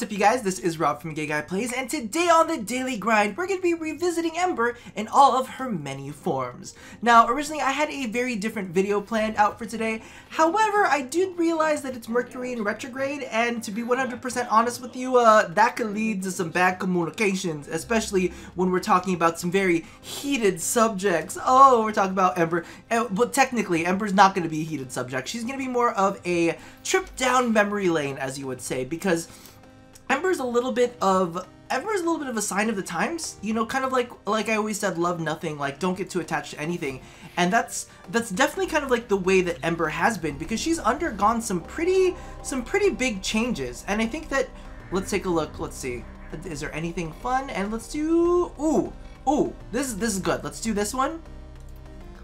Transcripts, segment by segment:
what's up you guys, this is Rob from Gay Guy Plays, and today on the Daily Grind, we're going to be revisiting Ember in all of her many forms. Now, originally I had a very different video planned out for today, however, I did realize that it's Mercury in retrograde, and to be 100% honest with you, that could lead to some bad communications, especially when we're talking about some very heated subjects. Oh, we're talking about Ember, but technically, Ember's not going to be a heated subject. She's going to be more of a trip down memory lane, as you would say, because Ember's a little bit of a sign of the times, you know, kind of like I always said, love nothing, like don't get too attached to anything, and that's definitely kind of like the way that Ember has been, because she's undergone some pretty big changes, and I think that, let's take a look, let's see, is there anything fun, and let's do, ooh, this is good, let's do this one,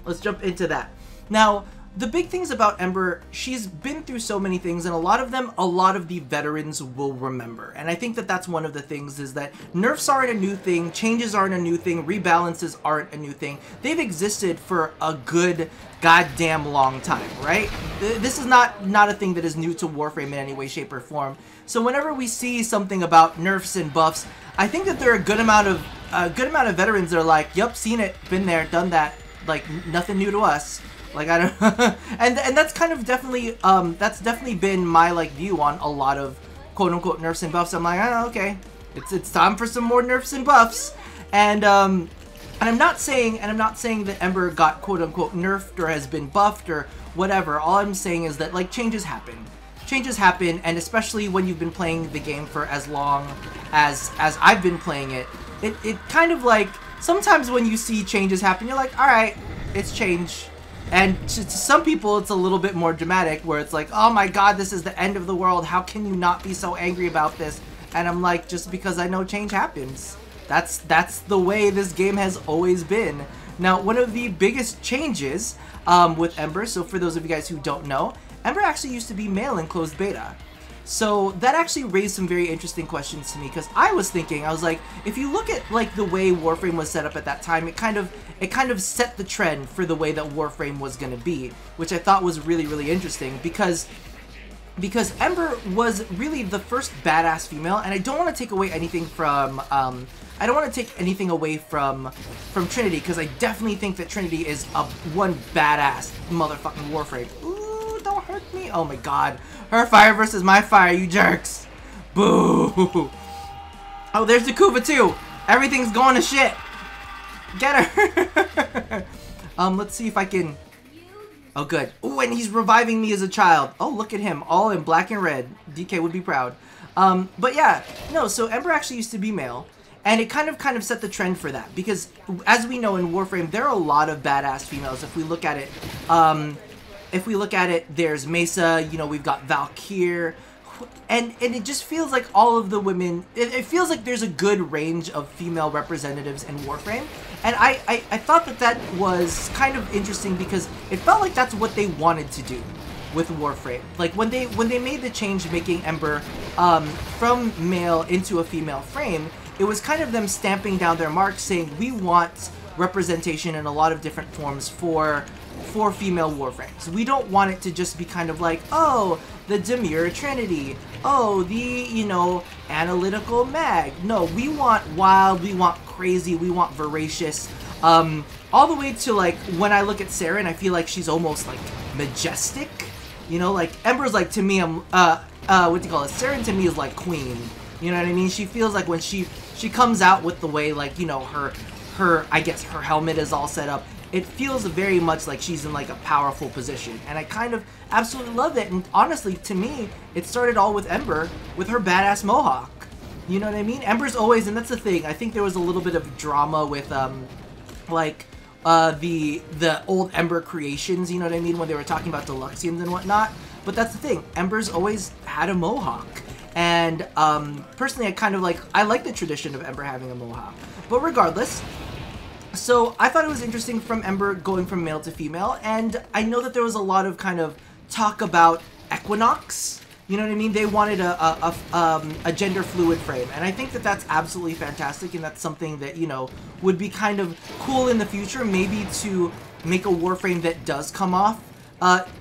let's jump into that. Now, the big things about Ember, she's been through so many things, and a lot of the veterans will remember. And I think that that's one of the things, is that nerfs aren't a new thing, changes aren't a new thing, rebalances aren't a new thing. They've existed for a good goddamn long time, right? This is not a thing that is new to Warframe in any way, shape, or form. So whenever we see something about nerfs and buffs, I think that there are a good amount of veterans that are like, yup, seen it, been there, done that, like nothing new to us. Like, I don't and that's kind of definitely that's definitely been my like view on a lot of quote unquote nerfs and buffs. I'm like, oh, okay, it's time for some more nerfs and buffs, and I'm not saying that Ember got quote unquote nerfed or has been buffed or whatever. All I'm saying is that like changes happen, and especially when you've been playing the game for as long as I've been playing it, it kind of like sometimes when you see changes happen, you're like, all right, it's change. And to some people, it's a little bit more dramatic, where it's like, oh my god, this is the end of the world, how can you not be so angry about this? And I'm like, just because I know change happens. That's the way this game has always been. Now, one of the biggest changes with Ember, so for those of you guys who don't know, Ember actually used to be male in closed beta. So that actually raised some very interesting questions to me, because I was like, if you look at like the way Warframe was set up at that time, it kind of set the trend for the way that Warframe was going to be, which I thought was really interesting, because Ember was really the first badass female, and I don't want to take away anything from from Trinity, because I definitely think that Trinity is one badass motherfucking Warframe. Ooh, don't hurt me! Oh my god. Her fire versus my fire, you jerks. Boo. Oh, there's the Kuva too. Everything's going to shit. Get her. Let's see if I can. Oh, good. Oh, and he's reviving me as a child. Oh, look at him, all in black and red. DK would be proud. But yeah, no, so Ember actually used to be male, and it kind of set the trend for that, because as we know in Warframe, there are a lot of badass females. If we look at it, there's Mesa, you know, we've got Valkyr, and it just feels like all of the women, it feels like there's a good range of female representatives in Warframe, and I thought that was kind of interesting, because it felt like that's what they wanted to do with Warframe. Like when they made the change making Ember from male into a female frame, it was kind of them stamping down their mark, saying we want representation in a lot of different forms for female Warframes. We don't want it to just be kind of like, oh, the demure Trinity, oh, the, you know, analytical mag. No, we want wild, we want crazy, we want voracious, all the way to like when I look at Sarah and I feel like she's almost like majestic, you know, like Ember's like, to me, what do you call it, Sarah to me is like queen, you know what I mean? She feels like when she comes out with the way, like, you know, her I guess her helmet is all set up, it feels very much like she's in like a powerful position, and I kind of absolutely love it. And honestly, to me, it started all with Ember, with her badass mohawk. You know what I mean? Ember's always, and that's the thing, I think there was a little bit of drama with like the old Ember creations, you know what I mean, when they were talking about Deluxians and whatnot. But that's the thing, Ember's always had a mohawk. And personally, I like the tradition of Ember having a mohawk. But regardless, so I thought it was interesting from Ember going from male to female, and I know that there was a lot of kind of talk about Equinox. You know what I mean? They wanted a gender fluid frame, and I think that that's absolutely fantastic, and that's something that, you know, would be kind of cool in the future, maybe to make a Warframe that does come off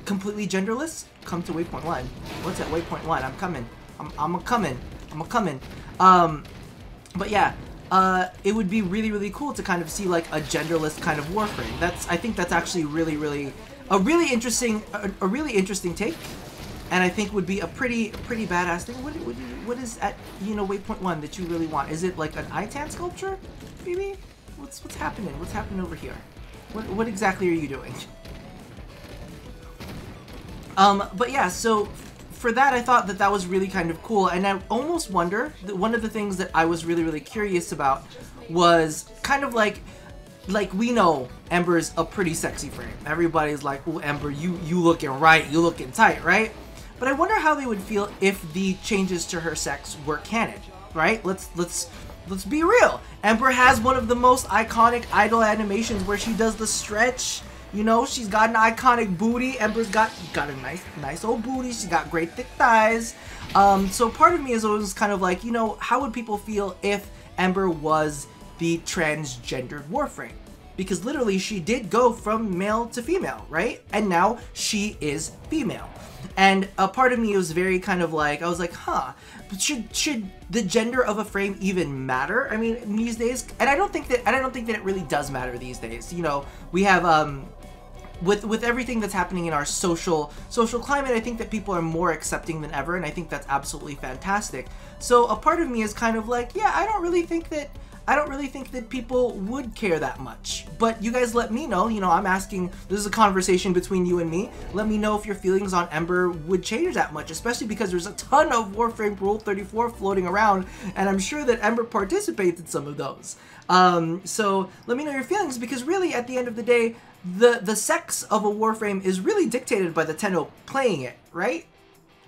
completely genderless. Come to waypoint 1. What's at waypoint 1? I'm coming. I'm coming. I'm coming. But yeah, it would be really, really cool to kind of see like a genderless kind of Warframe. I think that's actually a really interesting take, and I think would be a pretty badass thing. What is at, you know, waypoint 1 that you really want? Is it like an Itan sculpture, maybe? What's happening? What's happening over here? What exactly are you doing? But yeah, so for that, I thought that was really kind of cool, and I almost wonder that one of the things that I was really curious about was kind of like we know Ember's a pretty sexy frame. Everybody's like, "Oh, Ember, you looking right, you looking tight, right?" But I wonder how they would feel if the changes to her sex were canon, right? Let's be real. Ember has one of the most iconic idol animations where she does the stretch. You know, she's got an iconic booty. Ember's got a nice old booty. She's got great thick thighs. So part of me is always kind of like, you know, how would people feel if Ember was the transgendered Warframe? Because literally she did go from male to female, right? And now she is female. And a part of me was very kind of like, I was like, huh, but should the gender of a frame even matter? I mean, these days, and I don't think that it really does matter these days. You know, we have with everything that's happening in our social climate, I think that people are more accepting than ever, and I think that's absolutely fantastic. So a part of me is kind of like, yeah, I don't really think that people would care that much. But you guys let me know. You know, I'm asking, this is a conversation between you and me. Let me know if your feelings on Ember would change that much, especially because there's a ton of Warframe Rule 34 floating around, and I'm sure that Ember participates in some of those. So let me know your feelings, because really, at the end of the day, the sex of a Warframe is really dictated by the Tenno playing it, right?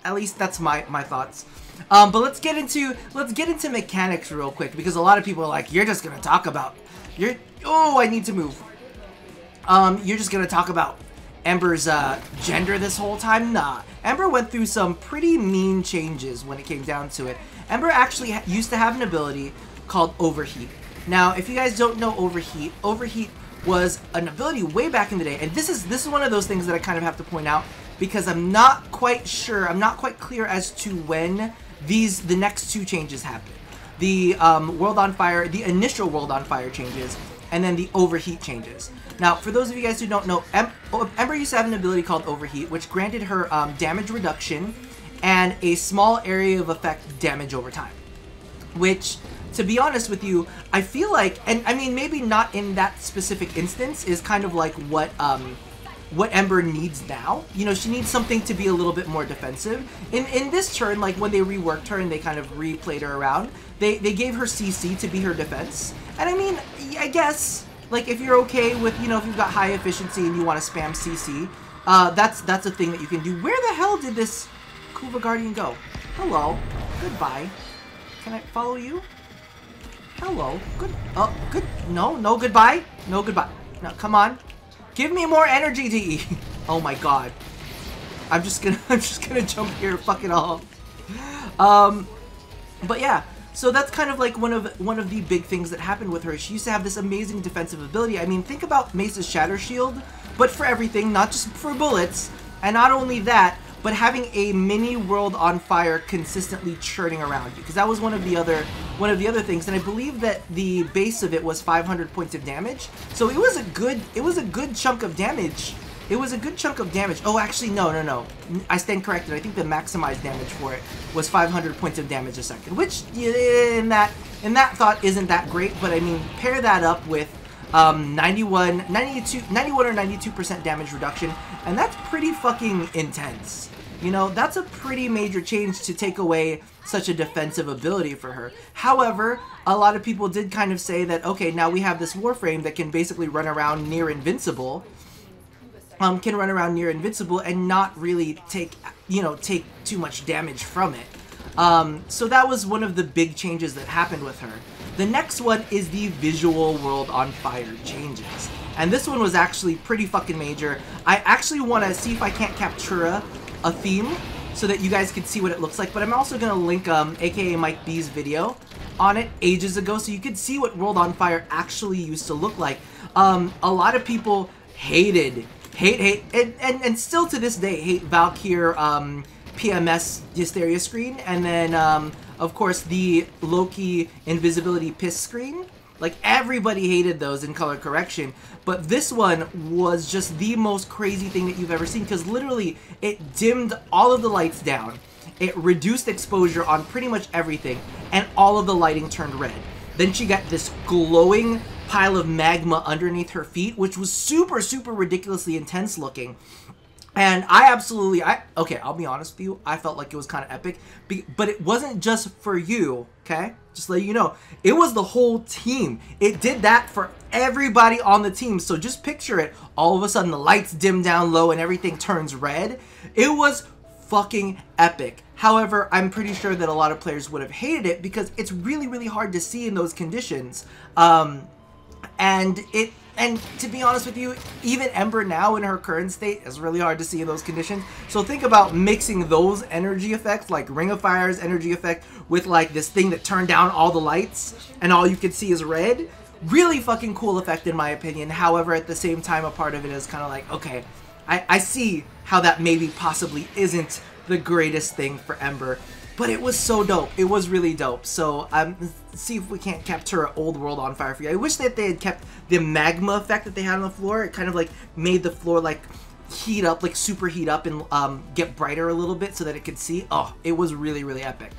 At least that's my thoughts. But let's get into mechanics real quick, because a lot of people are like, you're just gonna talk about oh, I need to move. You're just gonna talk about Ember's gender this whole time? Nah. Ember went through some pretty mean changes when it came down to it. Ember actually used to have an ability called Overheat. Now, if you guys don't know Overheat was an ability way back in the day, and this is one of those things that I kind of have to point out, because I'm not quite sure, I'm not quite clear as to when the next two changes happen. The World on Fire, the initial World on Fire changes, and then the Overheat changes. Now, for those of you guys who don't know, Ember used to have an ability called Overheat, which granted her damage reduction and a small area of effect damage over time. Which, to be honest with you, I feel like, and I mean, maybe not in that specific instance, is kind of like what Ember needs now. You know, she needs something to be a little bit more defensive. In this turn, like when they reworked her and they kind of replayed her around, they gave her CC to be her defense. And I mean, I guess, like if you're okay with, you know, if you've got high efficiency and you want to spam CC, that's a thing that you can do. Where the hell did this Kuva Guardian go? Hello. Goodbye. Can I follow you? Hello. Good. Oh, good. No goodbye. No goodbye. No, come on. Give me more energy to eat. Oh my god. I'm just gonna jump here and fuck it all. But yeah, so that's kind of like one of the big things that happened with her. She used to have this amazing defensive ability. I mean, think about Mace's Shatter Shield, but for everything, not just for bullets. And not only that, but having a mini World on Fire consistently churning around you, because that was one of the other things. And I believe that the base of it was 500 points of damage, so it was a good chunk of damage. It was a good chunk of damage. Oh, actually, no. I stand corrected. I think the maximized damage for it was 500 points of damage a second, which in that thought isn't that great. But I mean, pair that up with 91 or 92% damage reduction, and that's pretty fucking intense. You know, that's a pretty major change to take away such a defensive ability for her. However, a lot of people did kind of say that, okay, now we have this Warframe that can basically run around near invincible, and not really take too much damage from it. So that was one of the big changes that happened with her. The next one is the visual World on Fire changes. And this one was actually pretty fucking major. I actually want to see if I can't capture a theme so that you guys can see what it looks like. But I'm also going to link aka Mike B's video on it ages ago, so you could see what World on Fire actually used to look like. A lot of people hate, and still to this day hate Valkyr PMS Hysteria screen, and then of course, the Loki invisibility piss screen. Like, everybody hated those in color correction, but this one was just the most crazy thing that you've ever seen, because literally, it dimmed all of the lights down, it reduced exposure on pretty much everything, and all of the lighting turned red. Then she got this glowing pile of magma underneath her feet, which was super, super ridiculously intense looking. And okay, I'll be honest with you, I felt like it was kind of epic, but it wasn't just for you, okay? Just to let you know, it was the whole team. It did that for everybody on the team, so just picture it. All of a sudden, the lights dim down low and everything turns red. It was fucking epic. However, I'm pretty sure that a lot of players would have hated it because it's really, really hard to see in those conditions. And to be honest with you, even Ember now in her current state is really hard to see in those conditions. So think about mixing those energy effects, like Ring of Fire's energy effect, with like this thing that turned down all the lights and all you could see is red. Really fucking cool effect in my opinion. However, at the same time, a part of it is kind of like, okay, I see how that maybe possibly isn't the greatest thing for Ember. But it was so dope. It was really dope. So see if we can't capture Old World on Fire for you. I wish that they had kept the magma effect that they had on the floor. It kind of like made the floor like heat up, like super heat up and get brighter a little bit so that it could see. Oh, it was really, really epic.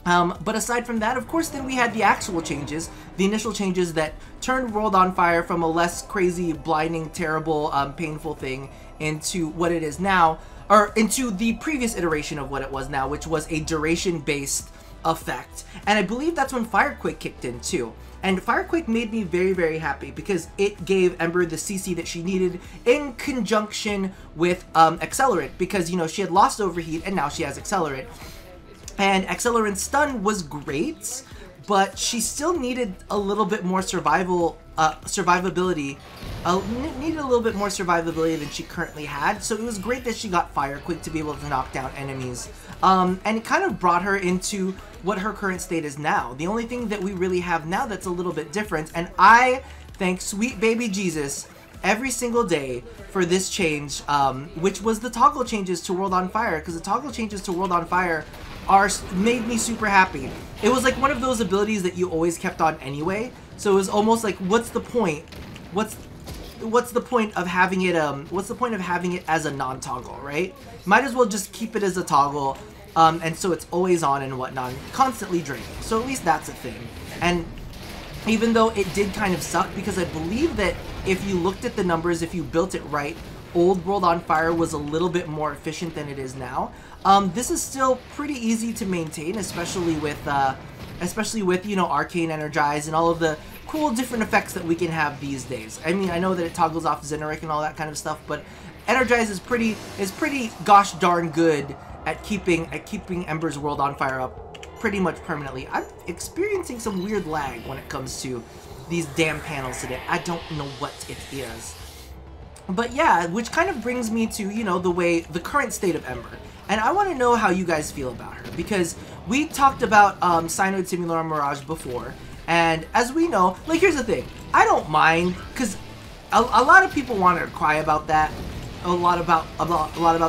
But aside from that, of course, then we had the actual changes, the initial changes that turned World on Fire from a less crazy, blinding, terrible, painful thing into what it is now. Or into the previous iteration of what it was now, which was a duration-based effect. And I believe that's when Firequake kicked in too. And Firequake made me very, very happy because it gave Ember the CC that she needed in conjunction with Accelerant, because, you know, she had lost Overheat and now she has Accelerant. And Accelerant's stun was great, but she still needed a little bit more survivability. Needed a little bit more survivability than she currently had, so it was great that she got Firequake to be able to knock down enemies. And it kind of brought her into what her current state is now. The only thing that we really have now that's a little bit different, and I thank sweet baby Jesus every single day for this change, which was the toggle changes to World on Fire, because the toggle changes to World on Fire made me super happy. It was like one of those abilities that you always kept on anyway, so it was almost like, what's the point? What's the point of having it what's the point of having it as a non-toggle, right? Might as well just keep it as a toggle, and so it's always on and whatnot, constantly draining. So at least that's a thing. And even though it did kind of suck, because I believe that if you looked at the numbers, if you built it right, Old World on Fire was a little bit more efficient than it is now. This is still pretty easy to maintain, especially with you know, Arcane Energize and all of the cool different effects that we can have these days. I mean, I know that it toggles off Xeneric and all that kind of stuff, but Energize is pretty gosh darn good at keeping Ember's World on Fire up pretty much permanently. I'm experiencing some weird lag when it comes to these damn panels today. I don't know what it is. But yeah, which kind of brings me to, you know, the current state of Ember. And I want to know how you guys feel about her, because we talked about Cyanoid Simulator Mirage before, and as we know, like, here's the thing, I don't mind, because a lot of people want to cry about that, a lot about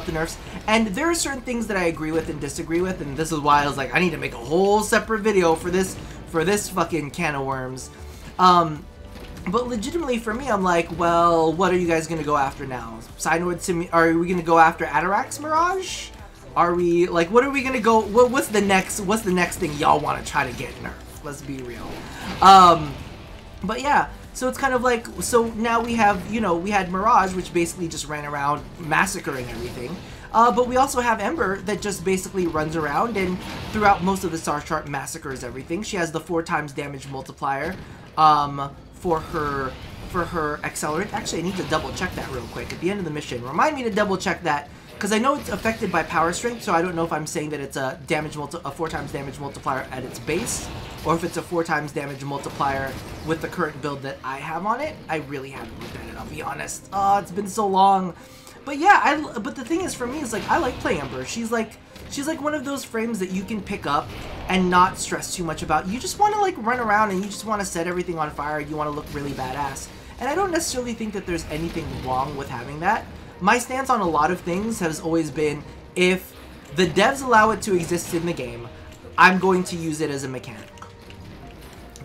the nerfs, and there are certain things that I agree with and disagree with, and this is why I was like, I need to make a whole separate video for this fucking can of worms. But legitimately for me, I'm like, well, what are you guys gonna go after now? Are we gonna go after Atarax Mirage? Are we, like, what are we gonna go, what's the next thing y'all want to try to get nerfed? Let's be real. But yeah, so it's kind of like, so now we have, you know, we had Mirage, which basically just ran around massacring everything. But we also have Ember that just basically runs around and throughout most of the star chart massacres everything. She has the 4x damage multiplier for her Accelerant. Actually, I need to double check that real quick at the end of the mission. Remind me to double check that, because I know it's affected by power strength, so I don't know if I'm saying that it's a 4x damage multiplier at its base, or if it's a 4x damage multiplier with the current build that I have on it. I really haven't looked at it, I'll be honest. Oh, it's been so long. But yeah, but the thing is, for me, is like, I like playing Ember. She's like one of those frames that you can pick up and not stress too much about. You just want to like run around and you just want to set everything on fire. You want to look really badass. And I don't necessarily think that there's anything wrong with having that. My stance on a lot of things has always been, if the devs allow it to exist in the game, I'm going to use it as a mechanic.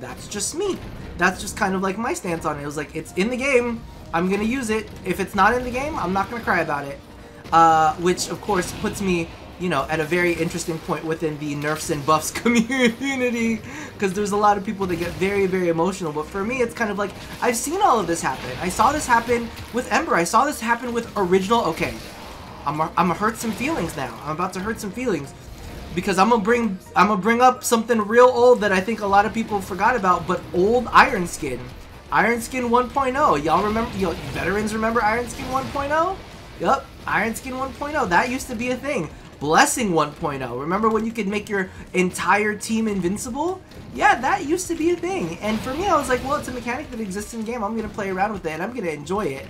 That's just me. That's just kind of like my stance on it. It was like, it's in the game, I'm gonna use it. If it's not in the game, I'm not gonna cry about it. Which of course puts me, you know, at a very interesting point within the nerfs and buffs community, because there's a lot of people that get very, very emotional. But for me, it's kind of like, I've seen all of this happen. I saw this happen with Ember. I saw this happen with original. Okay, I'm gonna hurt some feelings now. I'm about to hurt some feelings, because I'm gonna bring up something real old that I think a lot of people forgot about. But old Iron Skin 1.0. Y'all remember? You veterans remember Iron Skin 1.0? Yup, Iron Skin 1.0. That used to be a thing. Blessing 1.0. Remember when you could make your entire team invincible? Yeah, that used to be a thing. And for me, I was like, well, it's a mechanic that exists in the game. I'm going to play around with it, and I'm going to enjoy it.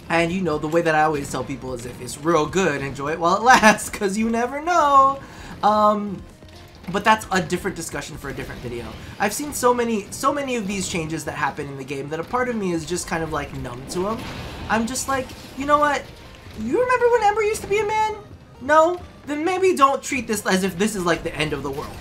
And, you know, the way that I always tell people is if it's real good, enjoy it while it lasts, because you never know. But that's a different discussion for a different video. I've seen so many of these changes that happen in the game that a part of me is just kind of, like, numb to them. I'm just like, you know what? You remember when Ember used to be a man? No? Then maybe don't treat this as if this is like the end of the world.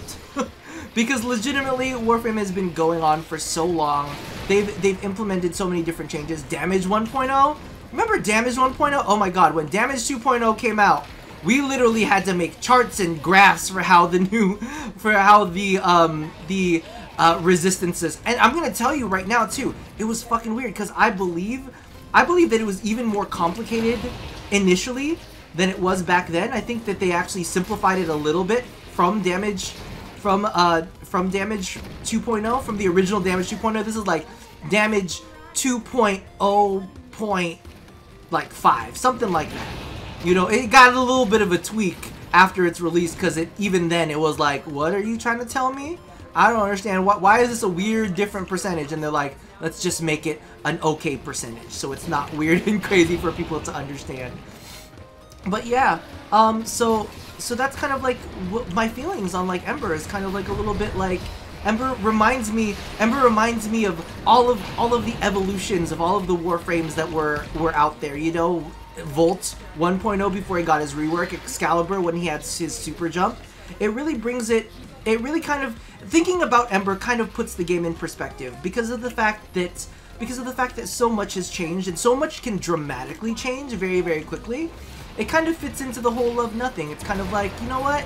Because legitimately, Warframe has been going on for so long. They've implemented so many different changes. Damage 1.0? Remember Damage 1.0? Oh my god, when Damage 2.0 came out, we literally had to make charts and graphs for how the resistances. And I'm gonna tell you right now too, it was fucking weird, because I believe that it was even more complicated initially than it was back then. I think that they actually simplified it a little bit from damage 2.0, from the original Damage 2.0. This is like Damage 2.0.5, something like that. You know, it got a little bit of a tweak after its release, because even then it was like, what are you trying to tell me? I don't understand. Why is this a weird different percentage? And they're like, let's just make it an okay percentage, so it's not weird and crazy for people to understand. But yeah, so that's kind of like what my feelings on like Ember is kind of like a little bit like Ember reminds me of all of the evolutions of all of the Warframes that were out there. You know, Volt 1.0 before he got his rework, Excalibur when he had his super jump. It really brings it. It really kind of, thinking about Ember kind of puts the game in perspective, because of the fact that so much has changed, and so much can dramatically change very, very quickly. It kind of fits into the whole love nothing. It's kind of like, you know what?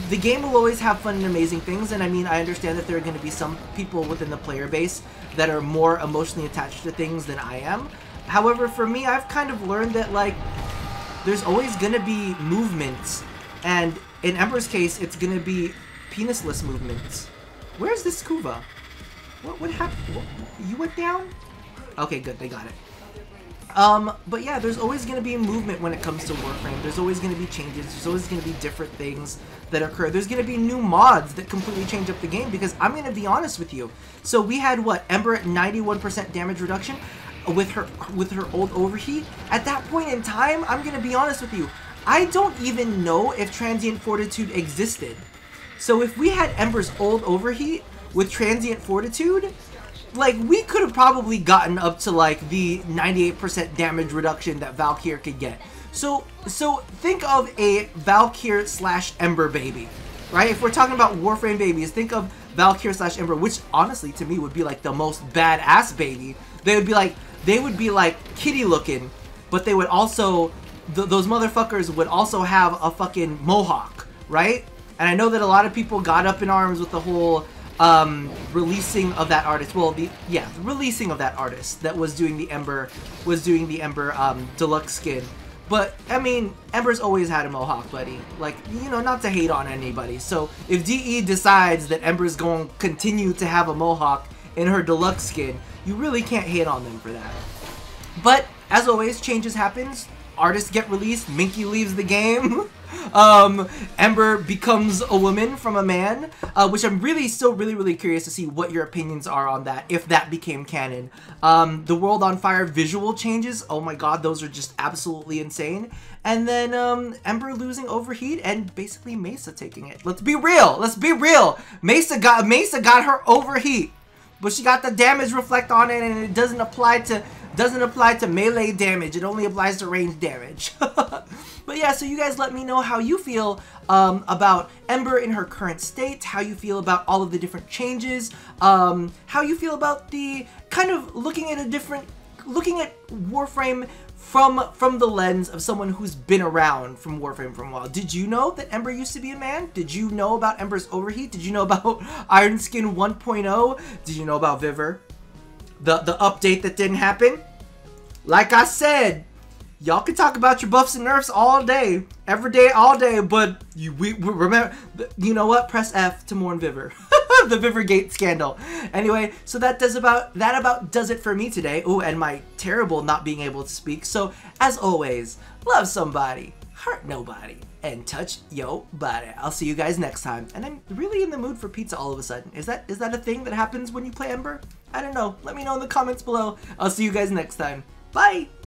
The game will always have fun and amazing things, and I mean, I understand that there are going to be some people within the player base that are more emotionally attached to things than I am. However, for me, I've kind of learned that, like, there's always going to be movements, and in Ember's case, it's going to be penisless movements. Where's this Kuva? What happened? You went down? Okay, good, they got it. But yeah, there's always going to be movement when it comes to Warframe. There's always going to be changes. There's always going to be different things that occur. There's going to be new mods that completely change up the game, because I'm going to be honest with you. So we had, what, Ember at 91% damage reduction with her old overheat. At that point in time, I'm going to be honest with you, I don't even know if Transient Fortitude existed. So if we had Ember's old overheat with Transient Fortitude, like, we could have probably gotten up to, like, the 98% damage reduction that Valkyr could get. So think of a Valkyr / Ember baby, right? If we're talking about Warframe babies, think of Valkyr / Ember, which honestly to me would be like the most badass baby. They would be like kitty looking, but they would also, those motherfuckers would also have a fucking mohawk, right? And I know that a lot of people got up in arms with the whole releasing of that artist. Well, the releasing of that artist that was doing the Ember deluxe skin. But I mean, Ember's always had a mohawk, buddy. Like, you know, not to hate on anybody. So if DE decides that Ember's going to continue to have a mohawk in her deluxe skin, you really can't hate on them for that. But as always, changes happens. Artists get released. Minky leaves the game. Ember becomes a woman from a man, which I'm still really curious to see what your opinions are on that, if that became canon. The World on Fire visual changes, oh my god, those are just absolutely insane. And then Ember losing overheat and basically Mesa taking it. Let's be real. Mesa got her overheat, but she got the damage reflect on it, and it doesn't apply to melee damage. It only applies to range damage. But yeah, so you guys let me know how you feel about Ember in her current state, how you feel about all of the different changes, how you feel about the kind of looking at Warframe from the lens of someone who's been around from Warframe for a while. Did you know that Ember used to be a man? Did you know about Ember's overheat? Did you know about Iron Skin 1.0? Did you know about Vivor? The update that didn't happen? Like I said, y'all can talk about your buffs and nerfs all day, every day, all day, but we remember, you know what? Press F to mourn Vivor. The Vivorgate scandal. Anyway, so that about does it for me today. Oh, and my terrible not being able to speak. So, as always, love somebody, hurt nobody, and touch yo body. I'll see you guys next time. And I'm really in the mood for pizza all of a sudden. Is that a thing that happens when you play Ember? I don't know. Let me know in the comments below. I'll see you guys next time. Bye!